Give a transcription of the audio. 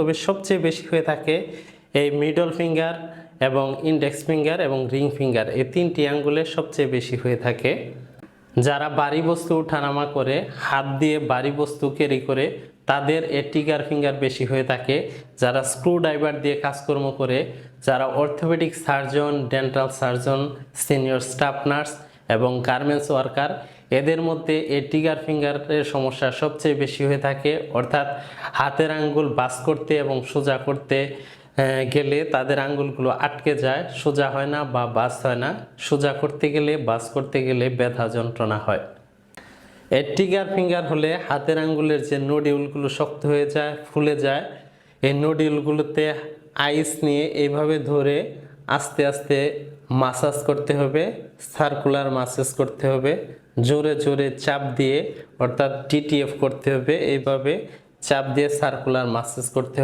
তবে সবচেয়ে বেশি হয়ে থাকে এই মিডল ফিঙ্গার এবং ইন্ডেক্স ফিঙ্গার এবং রিং ফিঙ্গার, এই তিনটি আঙ্গুলে সবচেয়ে বেশি হয়ে থাকে। যারা ভারী বস্তু ওঠানামা করে, হাত দিয়ে ভারী বস্তু ক্যারি করে, তাদের এই ট্রিগার ফিঙ্গার বেশি হয়ে থাকে। যারা স্ক্রু ড্রাইভার দিয়ে কাজকর্ম করে, যারা orthopaedic surgeon, dental surgeon, senior staff nurse এবং গার্মেন্টস ওয়ার্কার, এদের মধ্যে এই ট্রিগার ফিঙ্গারের সমস্যা সবচেয়ে বেশি হয়ে থাকে। অর্থাৎ হাতের আঙ্গুল বাস করতে এবং সোজা করতে গেলে তাদের আঙ্গুলগুলো আটকে যায়, সোজা হয় না বা বাস হয় না। সোজা করতে গেলে, বাস করতে গেলে ব্যথা যন্ত্রণা হয়। এই ট্রিগার ফিঙ্গার হলে হাতের আঙ্গুলের যে নডিউলগুলো শক্ত হয়ে যায়, ফুলে যায়, এই নডিউলগুলোতে আইস নিয়ে এইভাবে ধরে আস্তে আস্তে মাসাজ করতে হবে, সার্কুলার মাসাজ করতে হবে, জোরে জোরে চাপ দিয়ে, অর্থাৎ টিটিএফ করতে হবে। এইভাবে চাপ দিয়ে সার্কুলার মাসাজ করতে হবে।